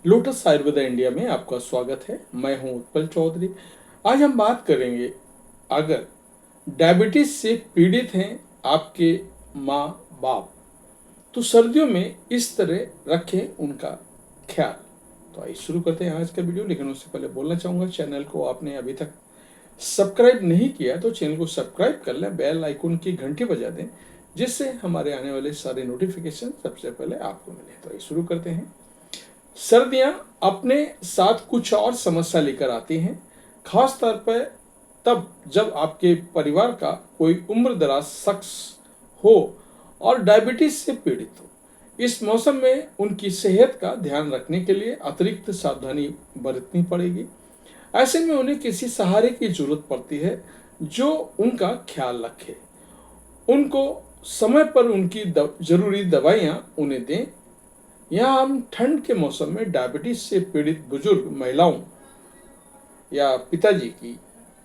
Lotus Ayurveda India में आपका स्वागत है। मैं हूं उत्पल चौधरी। आज हम बात करेंगे, अगर डायबिटीज से पीड़ित हैं आपके माँ बाप, तो सर्दियों में इस तरह रखें उनका ख्याल। तो आइए शुरू करते हैं आज का वीडियो। लेकिन उससे पहले बोलना चाहूँगा, चैनल को आपने अभी तक सब्सक्राइब नहीं किया तो चैनल को सब्सक्राइब कर लें, बेल आइकन की घंटी बजा दें, जिससे हमारे आने वाले सारे नोटिफिकेशन सबसे पहले आपको मिले। तो आइए शुरू करते हैं। सर्दियां अपने साथ कुछ और समस्या लेकर आती हैं, खास तौर पर तब जब आपके परिवार का कोई उम्र दराज शख्स हो और डायबिटीज से पीड़ित हो। इस मौसम में उनकी सेहत का ध्यान रखने के लिए अतिरिक्त सावधानी बरतनी पड़ेगी। ऐसे में उन्हें किसी सहारे की जरूरत पड़ती है जो उनका ख्याल रखे, उनको समय पर उनकी जरूरी दवाइयाँ उन्हें दें। यहाँ हम ठंड के मौसम में डायबिटीज से पीड़ित बुजुर्ग महिलाओं या पिताजी की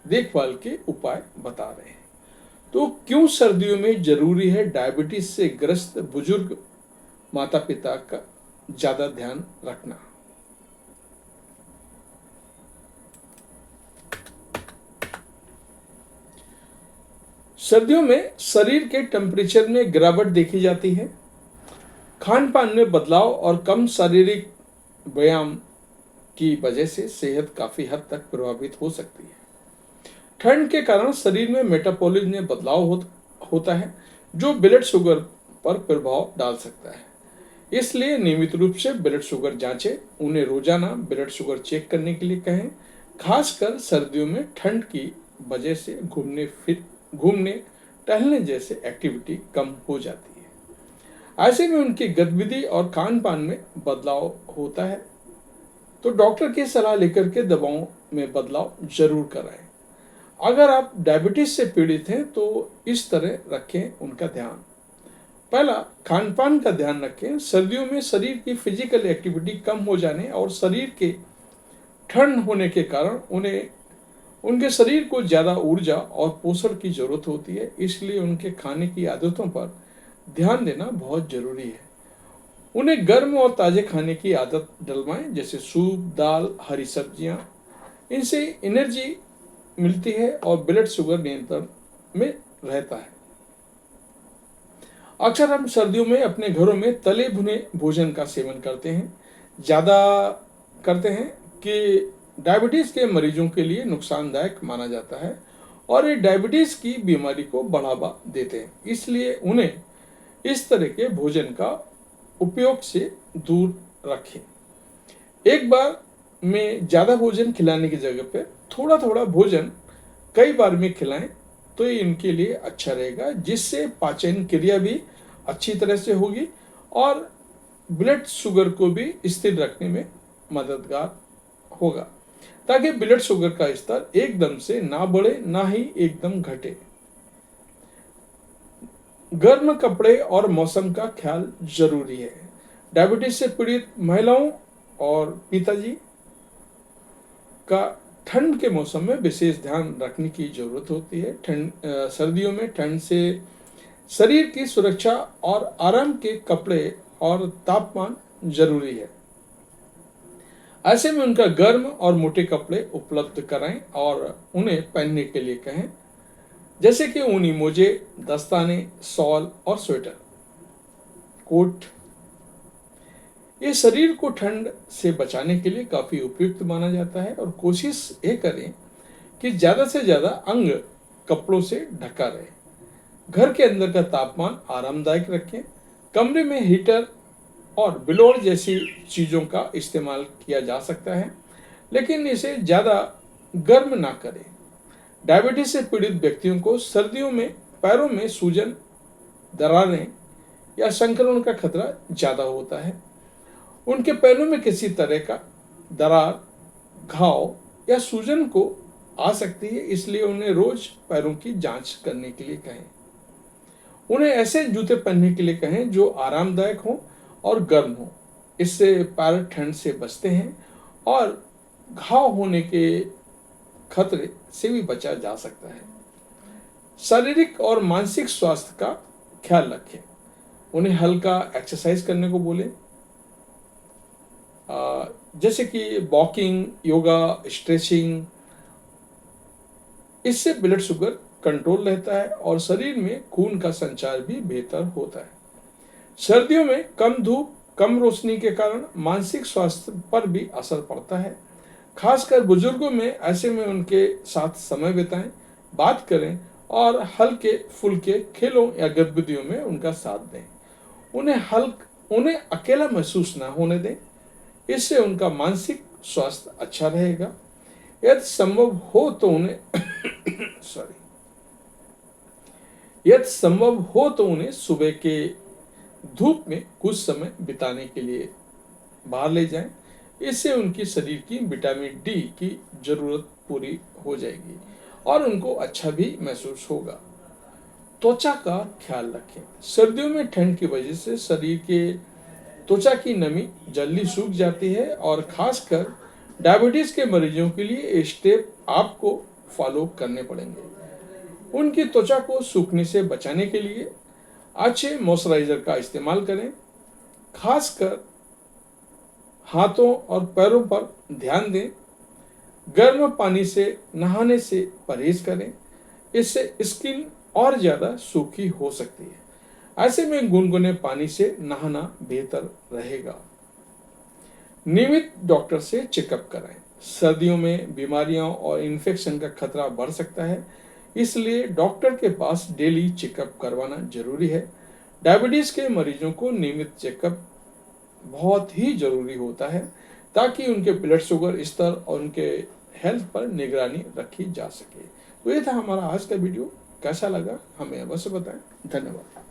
देखभाल के उपाय बता रहे हैं। तो क्यों सर्दियों में जरूरी है डायबिटीज से ग्रस्त बुजुर्ग माता पिता का ज्यादा ध्यान रखना। सर्दियों में शरीर के टेम्परेचर में गिरावट देखी जाती है। खान पान में बदलाव और कम शारीरिक व्यायाम की वजह से सेहत काफी हद तक प्रभावित हो सकती है। ठंड के कारण शरीर में मेटाबॉलिज्म में बदलाव होता है, जो ब्लड शुगर पर प्रभाव डाल सकता है। इसलिए नियमित रूप से ब्लड शुगर जांचें, उन्हें रोजाना ब्लड शुगर चेक करने के लिए कहें। खासकर सर्दियों में ठंड की वजह से घूमने टहलने जैसे एक्टिविटी कम हो जाती है। ऐसे में उनकी गतिविधि और खान पान में बदलाव होता है, तो डॉक्टर की सलाह लेकर के दवाओं में बदलाव जरूर कराएं। अगर आप डायबिटीज से पीड़ित हैं तो इस तरह रखें उनका ध्यान। पहला, खान पान का ध्यान रखें। सर्दियों में शरीर की फिजिकल एक्टिविटी कम हो जाने और शरीर के ठंड होने के कारण उनके शरीर को ज़्यादा ऊर्जा और पोषण की जरूरत होती है। इसलिए उनके खाने की आदतों पर ध्यान देना बहुत जरूरी है। उन्हें गर्म और ताज़े खाने की आदत डलवाएं, जैसे सूप, दाल, हरी सब्जियां। इनसे एनर्जी मिलती है और ब्लड शुगर नियंत्रण में रहता है। अक्सर हम सर्दियों में अपने घरों में तले भुने भोजन का सेवन ज़्यादा करते हैं कि डायबिटीज़ के मरीजों के लिए नुकसानदायक माना जाता है और ये डायबिटीज़ की बीमारी को बढ़ावा देते हैं। इसलिए उन्हें इस तरह के भोजन का उपयोग से दूर रखें। एक बार में ज़्यादा भोजन खिलाने की जगह पर थोड़ा थोड़ा भोजन कई बार में खिलाएं, तो ये इनके लिए अच्छा रहेगा, जिससे पाचन क्रिया भी अच्छी तरह से होगी और ब्लड शुगर को भी स्थिर रखने में मददगार होगा, ताकि ब्लड शुगर का स्तर एकदम से ना बढ़े ना ही एकदम घटे। गर्म कपड़े और मौसम का ख्याल जरूरी है। डायबिटीज से पीड़ित महिलाओं और पिताजी का ठंड के मौसम में विशेष ध्यान रखने की जरूरत होती है। सर्दियों में ठंड से शरीर की सुरक्षा और आराम के कपड़े और तापमान जरूरी है। ऐसे में उनका गर्म और मोटे कपड़े उपलब्ध कराएं और उन्हें पहनने के लिए कहें, जैसे कि ऊनी मोजे, दस्ताने, शॉल और स्वेटर, कोट। ये शरीर को ठंड से बचाने के लिए काफ़ी उपयुक्त माना जाता है और कोशिश ये करें कि ज़्यादा से ज़्यादा अंग कपड़ों से ढका रहे। घर के अंदर का तापमान आरामदायक रखें। कमरे में हीटर और ब्लोअर जैसी चीज़ों का इस्तेमाल किया जा सकता है, लेकिन इसे ज़्यादा गर्म ना करें। डायबिटीज से पीड़ित व्यक्तियों को सर्दियों में पैरों में सूजन, दरारें या संक्रमण का खतरा ज़्यादा होता है। उनके पैरों में किसी तरह का दरार, घाव या सूजन को आ सकती है, इसलिए उन्हें रोज पैरों की जांच करने के लिए कहें। उन्हें ऐसे जूते पहनने के लिए कहें जो आरामदायक हों और गर्म हों। इससे पैर ठंड से बचते हैं और घाव होने के खतरे से भी बचा जा सकता है। शारीरिक और मानसिक स्वास्थ्य का ख्याल रखें। उन्हें हल्का एक्सरसाइज करने को बोलें, जैसे कि वॉकिंग, योगा, स्ट्रेचिंग, इससे ब्लड शुगर कंट्रोल रहता है और शरीर में खून का संचार भी बेहतर होता है। सर्दियों में कम धूप, कम रोशनी के कारण मानसिक स्वास्थ्य पर भी असर पड़ता है। खासकर बुजुर्गों में, ऐसे में उनके साथ समय बिताएं, बात करें और हल्के फुल्के खेलों या गतिविधियों में उनका साथ दें। उन्हें अकेला महसूस ना होने दें। इससे उनका मानसिक स्वास्थ्य अच्छा रहेगा। यदि संभव हो तो उन्हें सॉरी यदि संभव हो तो उन्हें सुबह के धूप में कुछ समय बिताने के लिए बाहर ले जाएं। इससे उनकी शरीर की विटामिन डी की जरूरत पूरी हो जाएगी और उनको अच्छा भी महसूस होगा। त्वचा का ख्याल रखें। सर्दियों में ठंड की वजह से शरीर के त्वचा की नमी जल्दी सूख जाती है और खासकर डायबिटीज के मरीजों के लिए ये स्टेप आपको फॉलो करने पड़ेंगे। उनकी त्वचा को सूखने से बचाने के लिए अच्छे मॉइस्चराइजर का इस्तेमाल करें। खासकर हाथों और पैरों पर ध्यान दें। गर्म पानी से नहाने से परहेज करें। इससे स्किन और ज़्यादा सूखी हो सकती है। ऐसे में गुनगुने पानी से नहाना बेहतर रहेगा। नियमित डॉक्टर से चेकअप कराएं। सर्दियों में बीमारियों और इन्फेक्शन का खतरा बढ़ सकता है, इसलिए डॉक्टर के पास डेली चेकअप करवाना जरूरी है। डायबिटीज के मरीजों को नियमित चेकअप बहुत ही जरूरी होता है ताकि उनके ब्लड शुगर स्तर और उनके हेल्थ पर निगरानी रखी जा सके। तो ये था हमारा आज का वीडियो। कैसा लगा हमें अवश्य बताएं। धन्यवाद।